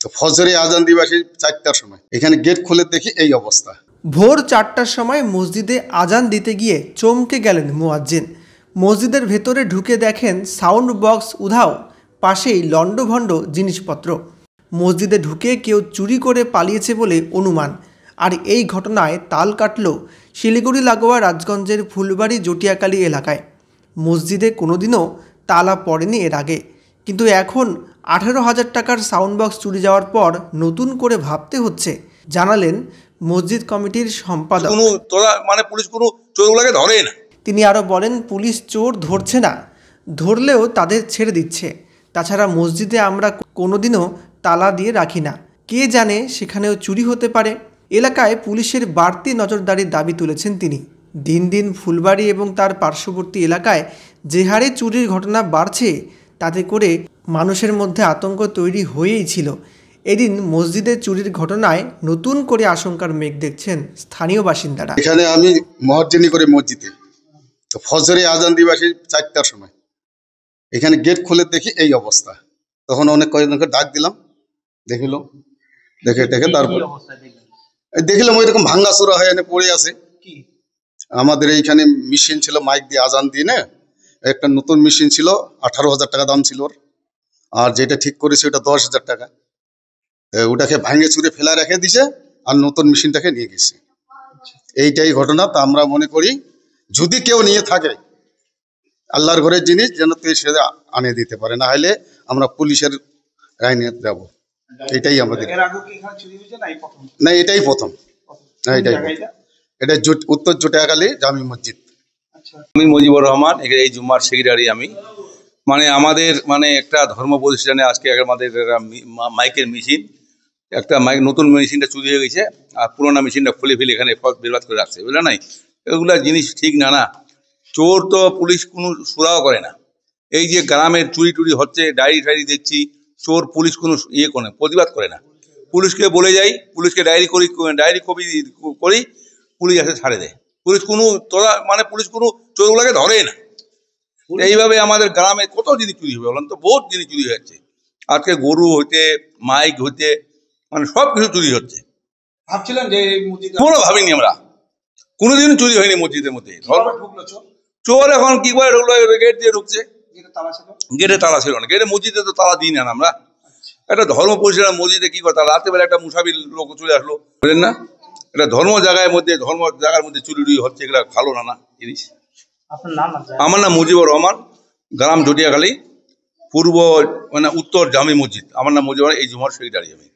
তো ফজরে আজান দিবা সেই 4টার সময় এখানে গেট খুলে দেখি এই অবস্থা। ভোর 4টার সময় মসজিদে আজান দিতে গিয়ে চমকে গেলেন মুয়াজ্জিন। মসজিদের ভেতরে ঢুকে দেখেন সাউন্ড বক্স উধাও, পাশেই লণ্ডভণ্ড জিনিসপত্র। মসজিদে ঢুকে কেউ চুরি করে পালিয়েছে বলে অনুমান। আর এই ঘটনায় তাল কাটল শিলিগুড়ি লাগোয়া রাজগঞ্জের ফুলবাড়ি জটিয়াকালী এলাকায়। মসজিদে কোনোদিনও তালা পড়েনি এর আগে, কিন্তু এখন 18,000 টাকার সাউন্ড বক্স চুরি যাওয়ার পর নতুন করে ভাবতে হচ্ছে, জানালেন মসজিদ কমিটির সম্পাদক। পুলিশ কোনো চোরগুলোকে ধরে না। তিনি আরও বলেন, পুলিশ চোর ধরছে না, ধরলেও তাদের ছেড়ে দিচ্ছে। তাছাড়া মসজিদে আমরা কোনোদিনও তালা দিয়ে রাখি না, কে জানে সেখানেও চুরি হতে পারে। এলাকায় পুলিশের বাড়তি নজরদারির দাবি তুলেছেন তিনি। দিন দিন ফুলবাড়ি এবং তার পার্শ্ববর্তী এলাকায় যে হারে চুরির ঘটনা বাড়ছে, তাতে করে মানুষের মধ্যে আতঙ্ক তৈরি হয়েই ছিল। এদিন মসজিদে চুরির ঘটনায় নতুন করে আশঙ্কার মেঘ দেখছেন স্থানীয় বাসিন্দারা। এখানে আমি মুয়াজ্জিনি করে মসজিদে, তো ফজরে আজান দিবা সেই 4টার সময় এখানে গেট খুলে দেখি এই অবস্থা। তখন অনেক কয়েকজনকে ডাক দিলাম, দেখে তারপর দেখলাম ওইরকম ভাঙ্গাচোরা হয়ে পড়ে আছে। আমাদের এইখানে মেশিন ছিল, মাইক দিয়ে আজান দিয়ে না, একটা নতুন মেশিন ছিল, 18,000 টাকা দাম ছিল ওর। আর যেটা ঠিক করেছে ওটা 10,000 টাকা। ওটাকে ভাঙে চুরে ফেলা রেখে দিছে আর নতুন মেশিনটাকে নিয়ে গেছে। এইটাই ঘটনা। তা আমরা মনে করি যদি কেউ নিয়ে থাকে আল্লাহর ঘরের জিনিস যেন সে আনে দিতে পারে, না হলে আমরা পুলিশের আইনে যাব। এটাই আমাদের। না, এটাই প্রথম। এটা উত্তর জটিয়াকালী জামি মসজিদ। আমি মুজিবুর রহমান, এই জুম্মার সেক্রেটারি আমি। আমাদের একটা ধর্ম প্রতিষ্ঠানে আজকে আমাদের মাইকের মেশিন, একটা মাইক নতুন মেশিনটা চুরি হয়ে গেছে, আর পুরোনো মেশিনটা খুলে ফেলে এখানে বেরবাদ করে রাখছে, বুঝলে নাই? এগুলা জিনিস ঠিক না। না, চোর তো পুলিশ কোনো সুরাও করে না। এই যে গ্রামের চুরি টুরি হচ্ছে, ডায়েরি দেখছি, চোর পুলিশ কোনো করে প্রতিবাদ করে না। পুলিশকে বলে যাই, পুলিশকে ডায়েরি কপি করি, পুলিশ এসে ছাড়ে দেয়। পুলিশ কোনো পুলিশ কোনো চোরগুলোকে ধরে না। এইভাবে আমাদের গ্রামে কত জিনিস চুরি হবে বলেন তো? বহুত জিনিস চুরি হচ্ছে আজকে, গরু হইতে, মাইক হইতে, সব কিছু চুরি হচ্ছে। ভাবছিলাম যে কোনো ভাবিনি আমরা, কোনোদিন চুরি হয়নি মসজিদের মধ্যে। চোর এখন কি করে ঢুকলো? গেট দিয়ে ঢুকছে। গেটে তালা ছিল না, গেটে মসজিদে তো তালা দিই না আমরা। একটা ধর্ম পরিষেবা মসজিদে কি কথা, রাতে বেলা একটা মুসাফির লোক চলে আসলো, বুঝলেন না? এটা ধর্ম জায়গার মধ্যে চুরি টুরি হচ্ছে, এগুলা ভালো না জিনিস। আমার নাম মুজিবুর রহমান, গ্রাম জটিয়াকালী, পূর্ব উত্তর জামি মসজিদ। আমার নাম মুজিবুর, এই জুমার সেক্রেটারি আমি।